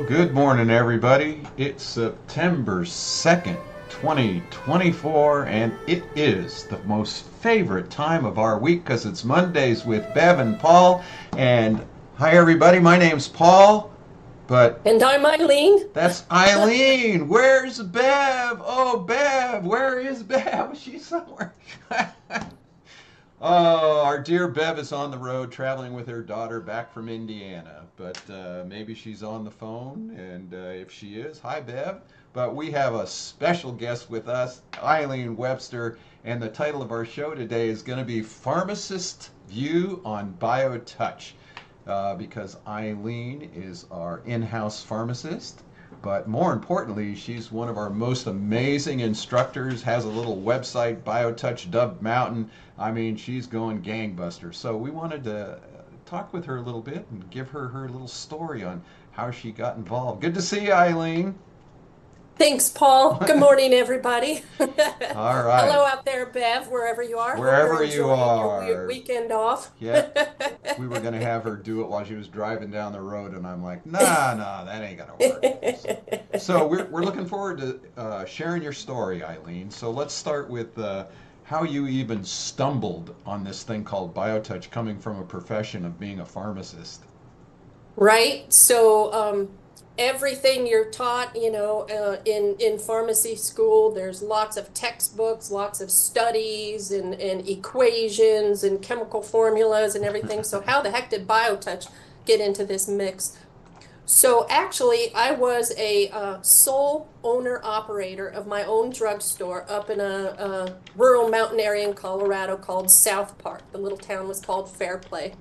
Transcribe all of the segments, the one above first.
Good morning, everybody. It's September 2nd, 2024, and it is the most favorite time of our week because it's Mondays with Bev and Paul. And hi, everybody. My name's Paul, but And I'm Eileen. that's Eileen. Where's Bev? Oh, Bev, where is Bev? She's somewhere. Oh, our dear Bev is on the road traveling with her daughter back from Indiana, but maybe she's on the phone, and if she is, hi Bev. But we have a special guest with us, Eileen Webster, and the title of our show today is going to be Pharmacist View on BioTouch, because Eileen is our in-house pharmacist. But more importantly, she's one of our most amazing instructors, has a little website, BioTouch Dub Mountain. I mean, she's going gangbusters. So we wanted to talk with her a little bit and give her her little story on how she got involved. Good to see you, Eileen. Thanks, Paul. Good morning, everybody. All Hello right. out there, Bev, wherever you are. Hope you're Wherever you enjoying your are. weekend off. Yeah, we were going to have her do it while she was driving down the road, and I'm like, nah, that ain't going to work. So we're looking forward to sharing your story, Eileen. So let's start with how you even stumbled on this thing called BioTouch, coming from a profession of being a pharmacist. Right? So, everything you're taught, in pharmacy school, there's lots of textbooks, lots of studies and equations and chemical formulas and everything. So how the heck did BioTouch get into this mix? So actually, I was a sole owner operator of my own drugstore up in a rural mountain area in Colorado called South Park. The little town was called Fairplay.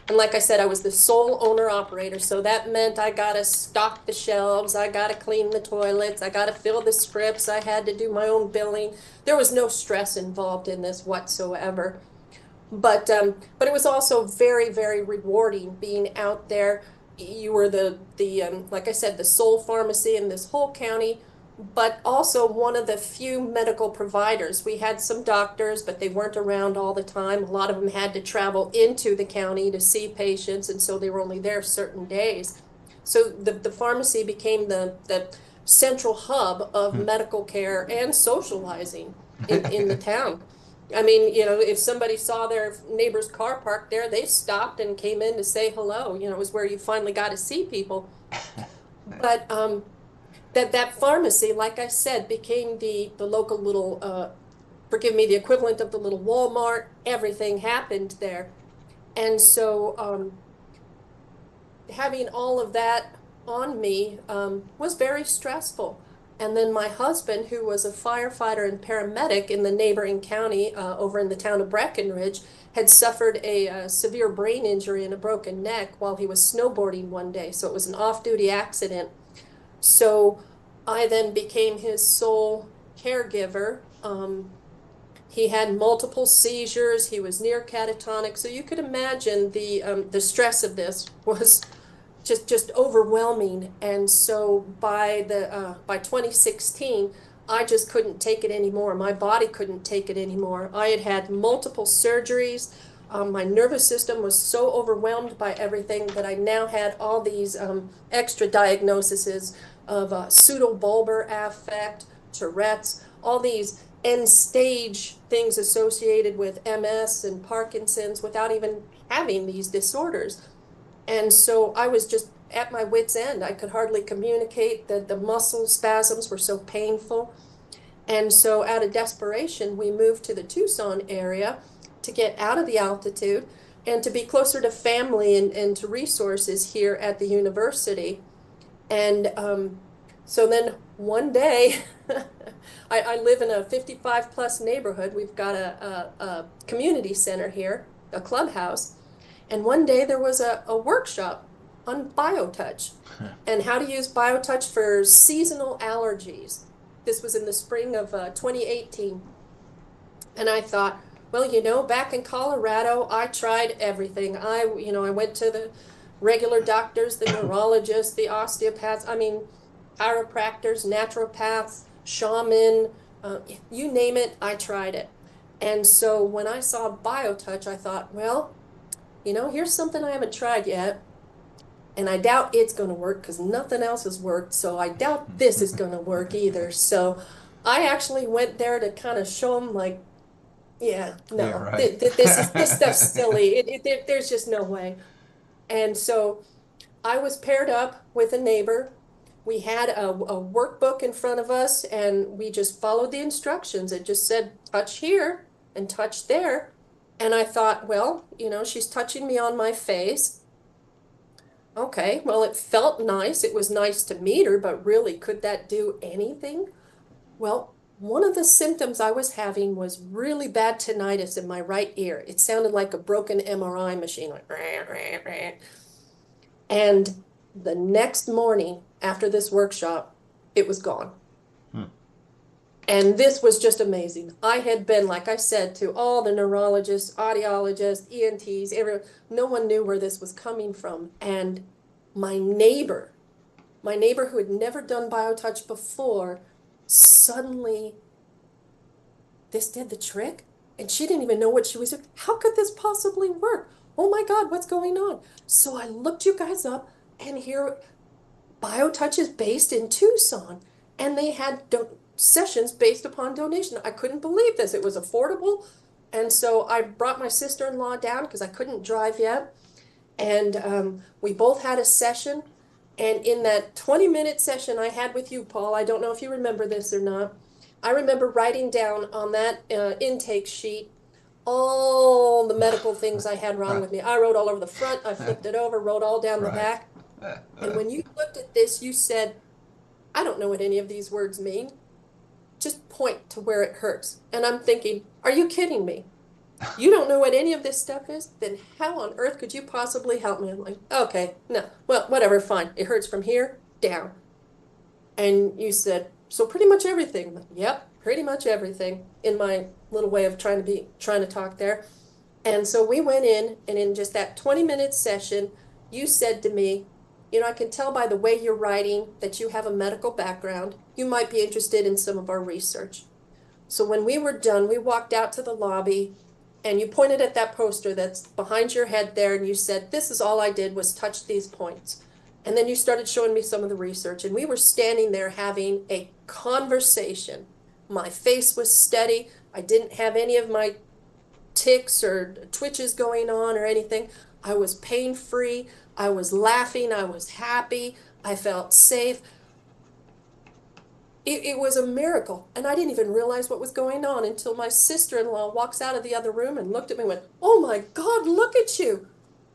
And like I said, I was the sole owner operator. So that meant I got to stock the shelves, I got to clean the toilets, I got to fill the scripts, I had to do my own billing. There was no stress involved in this whatsoever. But it was also very, very rewarding being out there. You were the like I said, the sole pharmacy in this whole county, but also one of the few medical providers. We had some doctors, but they weren't around all the time. A lot of them had to travel into the county to see patients, and so they were only there certain days. So the pharmacy became the central hub of medical care and socializing in the town. I mean, if somebody saw their neighbor's car parked there, they stopped and came in to say hello. It was where you finally got to see people. But that pharmacy, like I said, became the local little, forgive me, the equivalent of the little Walmart. Everything happened there. And so having all of that on me was very stressful. And then my husband, who was a firefighter and paramedic in the neighboring county over in the town of Breckenridge, had suffered a severe brain injury and a broken neck while he was snowboarding one day. So it was an off-duty accident. So I then became his sole caregiver. He had multiple seizures. He was near catatonic. So you could imagine the stress of this was just overwhelming. And so by 2016, I just couldn't take it anymore. My body couldn't take it anymore. I had had multiple surgeries. My nervous system was so overwhelmed by everything that I now had all these extra diagnoses of pseudobulbar affect, Tourette's, all these end stage things associated with MS and Parkinson's without even having these disorders. And so I was just at my wit's end. I could hardly communicate. The muscle spasms were so painful. And so out of desperation, we moved to the Tucson area to get out of the altitude and to be closer to family and to resources here at the university. And so then one day, I live in a 55 plus neighborhood. We've got a community center here, a clubhouse. And one day there was a workshop on BioTouch and how to use BioTouch for seasonal allergies. This was in the spring of 2018. And I thought, well, back in Colorado, I tried everything. I went to the regular doctors, the neurologists, the osteopaths, I mean, chiropractors, naturopaths, shaman, you name it, I tried it. And so when I saw BioTouch, I thought, well, here's something I haven't tried yet. And I doubt it's going to work because nothing else has worked. So I doubt this is going to work either. So I actually went there to kind of show them, like, yeah, Yeah, no, right. this stuff's silly. There's just no way. And so I was paired up with a neighbor. We had a workbook in front of us, and we just followed the instructions. It just said touch here and touch there. And I thought, well, she's touching me on my face. Okay, well, it felt nice. It was nice to meet her, but really, could that do anything? Well, one of the symptoms I was having was really bad tinnitus in my right ear. It sounded like a broken MRI machine, like rah, rah, rah. And the next morning after this workshop, it was gone. Hmm. And this was just amazing. I had been, like I said, to all the neurologists, audiologists, ENTs, everyone. No one knew where this was coming from. And my neighbor, my neighbor who had never done BioTouch before, suddenly this did the trick. And she didn't even know what she was doing. How could this possibly work? Oh my God, what's going on? So I looked you guys up, and here BioTouch is based in Tucson, and they had sessions based upon donation. I couldn't believe this. It was affordable. And so I brought my sister-in-law down because I couldn't drive yet. And we both had a session. And in that 20-minute session I had with you, Paul, I don't know if you remember this or not. I remember writing down on that intake sheet all the medical things I had wrong with me. I wrote all over the front, I flipped it over, wrote all down the Right. back. And when you looked at this, you said, I don't know what any of these words mean. Just point to where it hurts. And I'm thinking, are you kidding me? You don't know what any of this stuff is? Then how on earth could you possibly help me? I'm like, okay, no, well, whatever, fine. It hurts from here down. And you said, so pretty much everything. I'm like, yep, pretty much everything in my little way of trying to talk there. And so we went in, and in just that 20-minute session, you said to me, I can tell by the way you're writing that you have a medical background. You might be interested in some of our research. So when we were done, we walked out to the lobby, and you pointed at that poster that's behind your head there, and you said, this is all I did was touch these points. And then you started showing me some of the research, and we were standing there having a conversation. My face was steady. I didn't have any of my tics or twitches going on or anything. I was pain free. I was laughing. I was happy. I felt safe. It was a miracle. And I didn't even realize what was going on until my sister-in-law walks out of the other room and looked at me and went, oh my God, look at you.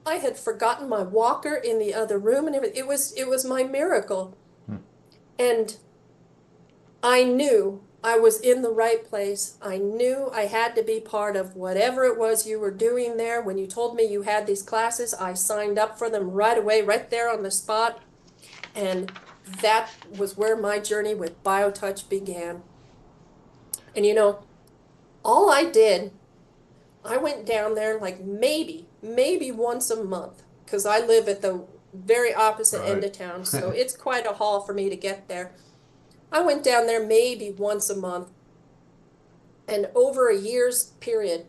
I had forgotten my walker in the other room and everything. It was my miracle. Hmm. And I knew I was in the right place. I knew I had to be part of whatever it was you were doing there. When you told me you had these classes, I signed up for them right away, right there on the spot. And that was where my journey with BioTouch began. And all I did, I went down there like maybe once a month, because I live at the very opposite end Right. of town. So it's quite a haul for me to get there. I went down there maybe once a month. And over a year's period,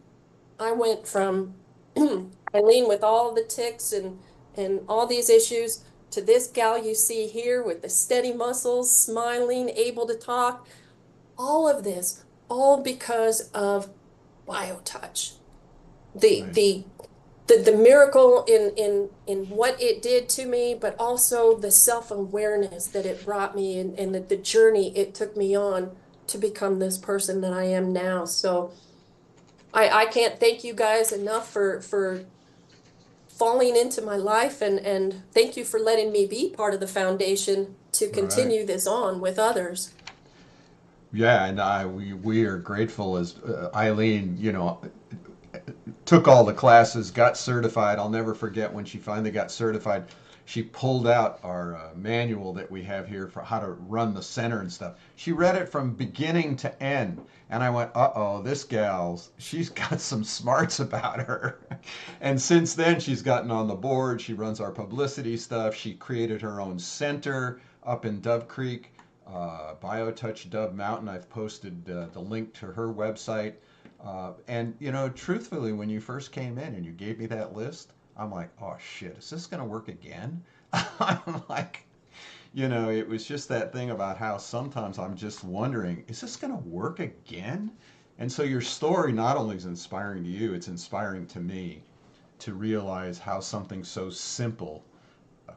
I went from Eileen with all the tics and all these issues to this gal you see here with the steady muscles, smiling, able to talk. All of this, all because of BioTouch. The Nice. the the miracle in what it did to me, but also the self-awareness that it brought me, and the journey it took me on to become this person that I am now. So I can't thank you guys enough for falling into my life, and thank you for letting me be part of the foundation to All right. continue this on with others. Yeah, and we are grateful as Eileen, took all the classes, got certified. I'll never forget when she finally got certified. She pulled out our manual that we have here for how to run the center and stuff. She read it from beginning to end. And I went, uh-oh, this gal's, she's got some smarts about her. And since then, she's gotten on the board. She runs our publicity stuff. She created her own center up in Dove Creek, BioTouch Dove Mountain. I've posted the link to her website. And truthfully, when you first came in and you gave me that list, I'm like, oh shit, is this going to work again? I'm like, it was just that thing about how sometimes I'm just wondering, is this going to work again? And so your story not only is inspiring to you, it's inspiring to me to realize how something so simple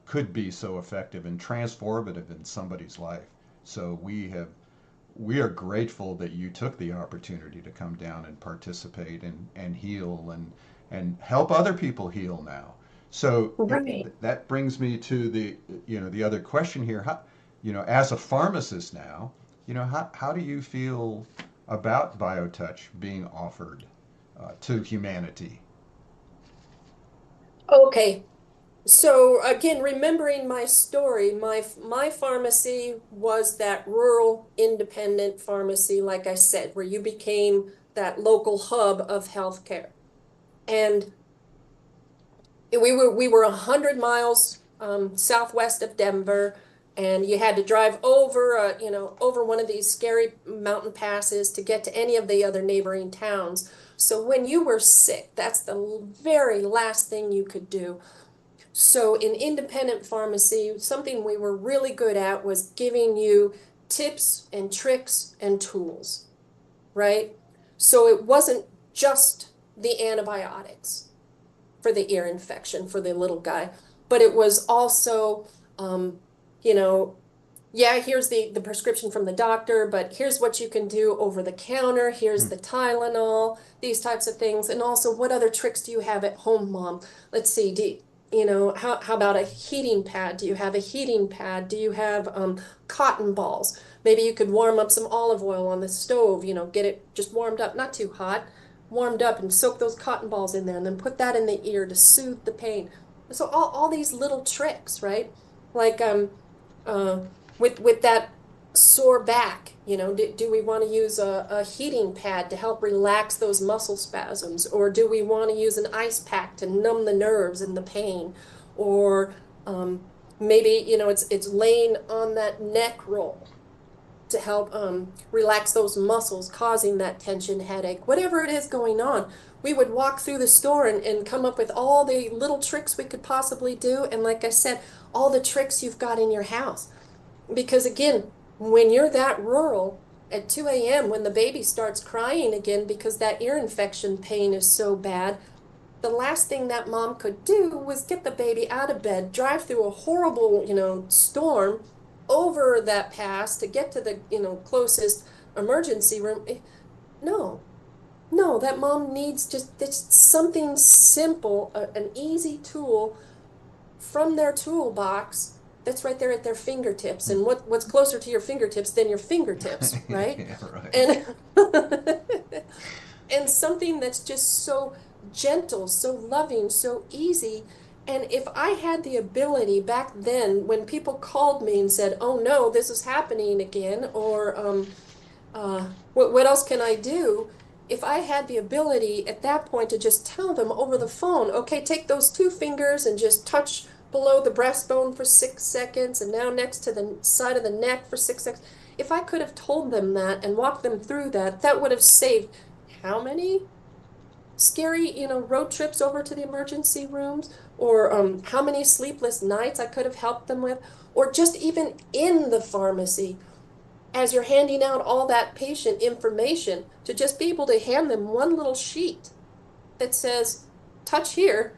could be so effective and transformative in somebody's life. So we are grateful that you took the opportunity to come down and participate and heal and help other people heal now. So Right. that brings me to the other question here. How, as a pharmacist now, how do you feel about BioTouch being offered to humanity? Okay. So again, remembering my story, my pharmacy was that rural independent pharmacy, like I said, where you became that local hub of healthcare. And we were 100 miles southwest of Denver, and you had to drive over over one of these scary mountain passes to get to any of the other neighboring towns. So when you were sick, that's the very last thing you could do. So in independent pharmacy, something we were really good at was giving you tips and tricks and tools, right? So it wasn't just the antibiotics for the ear infection for the little guy, but it was also, um, you know, yeah, here's the prescription from the doctor, but here's what you can do over the counter. Here's Hmm. the Tylenol, these types of things. And also, what other tricks do you have at home, Mom? Let's see. How about a heating pad? Do you have a heating pad? Do you have cotton balls? Maybe you could warm up some olive oil on the stove, get it just warmed up, not too hot, warmed up, and soak those cotton balls in there and then put that in the ear to soothe the pain. So all these little tricks, right? Like uh, with that sore back, do we want to use a heating pad to help relax those muscle spasms, or do we want to use an ice pack to numb the nerves and the pain, or maybe it's laying on that neck roll to help relax those muscles causing that tension headache, whatever it is going on. We would walk through the store and come up with all the little tricks we could possibly do, and like I said, all the tricks you've got in your house. Because again, when you're that rural at 2 a.m., when the baby starts crying again because that ear infection pain is so bad, the last thing that mom could do was get the baby out of bed, drive through a horrible, storm over that pass to get to the, closest emergency room. No, no, that mom needs just something simple, an easy tool from their toolbox that's right there at their fingertips. Hmm. And what's closer to your fingertips than your fingertips, right? Yeah, right. And and something that's just so gentle, so loving, so easy. And if I had the ability back then, when people called me and said, "Oh no, this is happening again," or what else can I do? If I had the ability at that point to just tell them over the phone, okay, take those two fingers and just touch below the breastbone for 6 seconds and now next to the side of the neck for 6 seconds. If I could have told them that and walked them through that, that would have saved how many scary, road trips over to the emergency rooms, or how many sleepless nights I could have helped them with, or just even in the pharmacy as you're handing out all that patient information, to just be able to hand them one little sheet that says, touch here,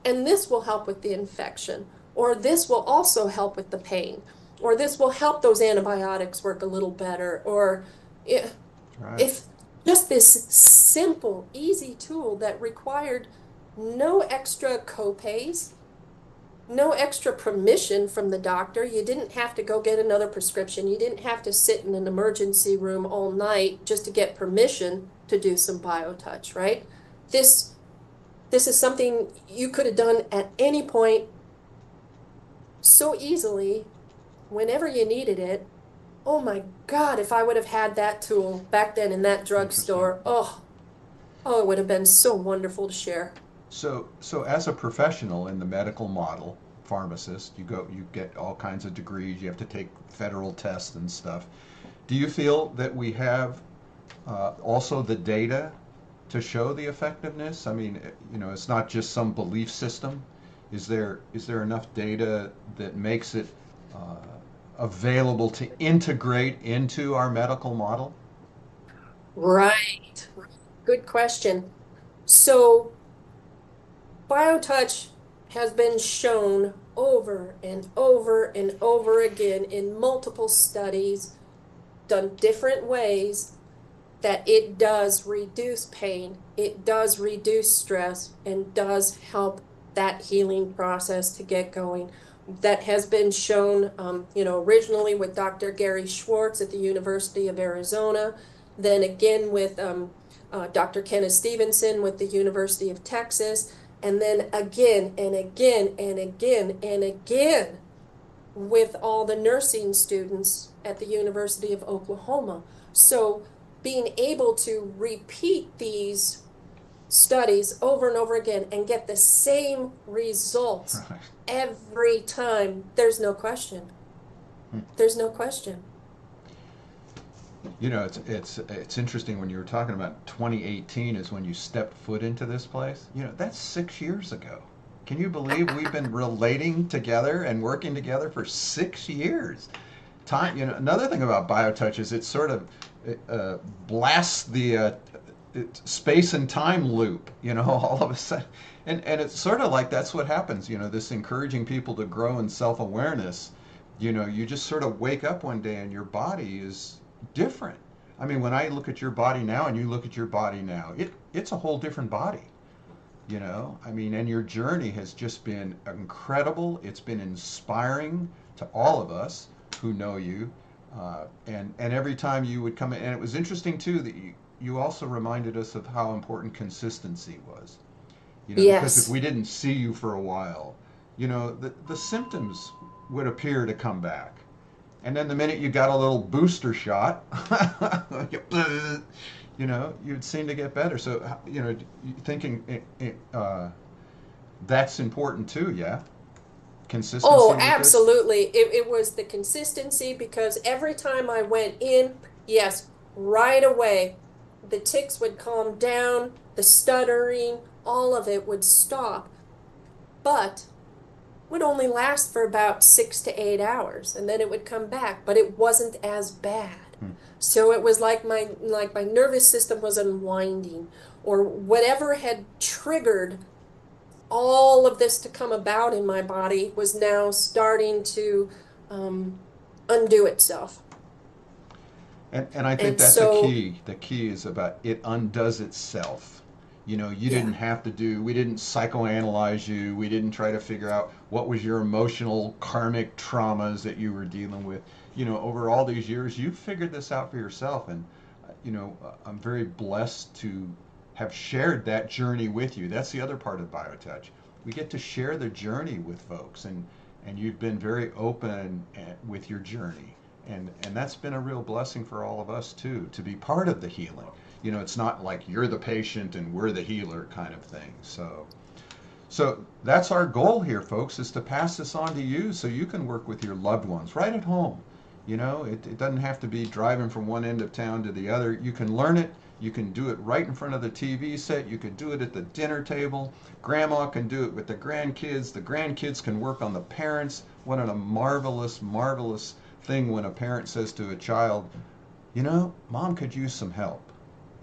and this will help with the infection, or this will also help with the pain, or this will help those antibiotics work a little better, or Right. if just this simple, easy tool that required no extra copays, no extra permission from the doctor. You didn't have to go get another prescription. You didn't have to sit in an emergency room all night just to get permission to do some BioTouch, right? This this is something you could have done at any point so easily whenever you needed it. Oh my God, if I would have had that tool back then in that Interesting. drugstore, oh, it would have been so wonderful to share. So as a professional in the medical model, pharmacist, you get all kinds of degrees. You have to take federal tests and stuff. Do you feel that we have also the data to show the effectiveness? I mean, it's not just some belief system. is there enough data that makes it available to integrate into our medical model? Right. Good question. So, BioTouch has been shown over and over and over again in multiple studies, done different ways, that it does reduce pain, it does reduce stress, and does help that healing process to get going. That has been shown, originally with Dr. Gary Schwartz at the University of Arizona, then again with Dr. Kenneth Stevenson with the University of Texas, and then again and again and again and again with all the nursing students at the University of Oklahoma. So being able to repeat these studies over and over again and get the same results Right. every time, there's no question. There's no question. It's interesting when you were talking about 2018 is when you stepped foot into this place. That's 6 years ago. Can you believe we've been relating together and working together for 6 years? Time. Another thing about BioTouch is it sort of blasts the space and time loop. All of a sudden, and it's sort of like that's what happens. This encouraging people to grow in self-awareness. You just sort of wake up one day and your body is different. I mean, when I look at your body now and you look at your body now, it's a whole different body. I mean, and your journey has just been incredible. It's been inspiring to all of us who know you. And every time you would come in, and it was interesting too that you also reminded us of how important consistency was. Because if Yes. we didn't see you for a while, the symptoms would appear to come back. And then the minute you got a little booster shot, you'd seem to get better. So, thinking that's important too, yeah? Consistency Oh, with this? absolutely. It was the consistency because every time I went in, yes, right away, the tics would calm down, the stuttering, all of it would stop, but would only last for about 6 to 8 hours, and then it would come back, but it wasn't as bad. Hmm. So it was like my nervous system was unwinding, or whatever had triggered all of this to come about in my body was now starting to um, undo itself. And I think And that's a so, key. The key is about it undoes itself. You yeah, didn't have to we didn't psychoanalyze you. We didn't try to figure out what was your emotional karmic traumas that you were dealing with. Over all these years, you figured this out for yourself. And, I'm very blessed to have shared that journey with you. That's the other part of BioTouch. We get to share the journey with folks, and you've been very open with your journey. And that's been a real blessing for all of us too, to be part of the healing. It's not like you're the patient and we're the healer kind of thing. So that's our goal here, folks, is to pass this on to you so you can work with your loved ones right at home. It doesn't have to be driving from one end of town to the other. You can learn it. You can do it right in front of the TV set. You can do it at the dinner table. Grandma can do it with the grandkids. The grandkids can work on the parents. What a marvelous, marvelous thing when a parent says to a child, Mom could use some help.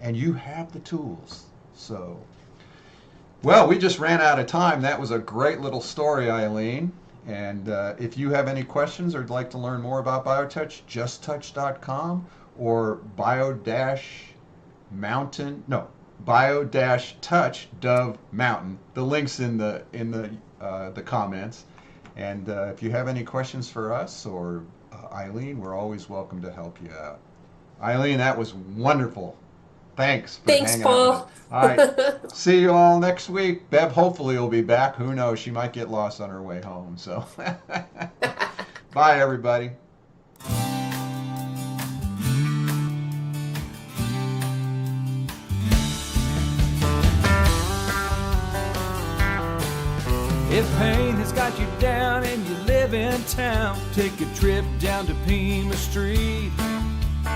And you have the tools. So, well, we just ran out of time. That was a great little story, Eileen. And if you have any questions or would like to learn more about BioTouch, justtouch.com or bio-touch Dove Mountain. The link's in the comments. And if you have any questions for us or Eileen, we're always welcome to help you out. Eileen, that was wonderful. Thanks for thanks, hanging out with us. Paul. All right. See you all next week. Bev hopefully will be back. Who knows? She might get lost on her way home. So bye, everybody. If pain has got you down and you live in town, take a trip down to Pima Street.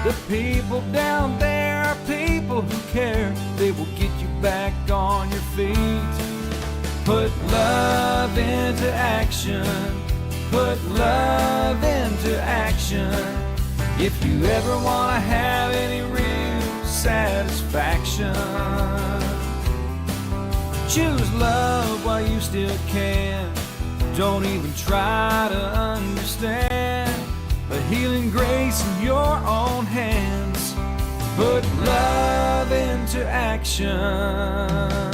The people down there are people who care. They will get you back on your feet. Put love into action. Put love into action. If you ever want to have any real satisfaction, choose love while you still can. Don't even try to understand. A healing grace in your own hands. Put love into action.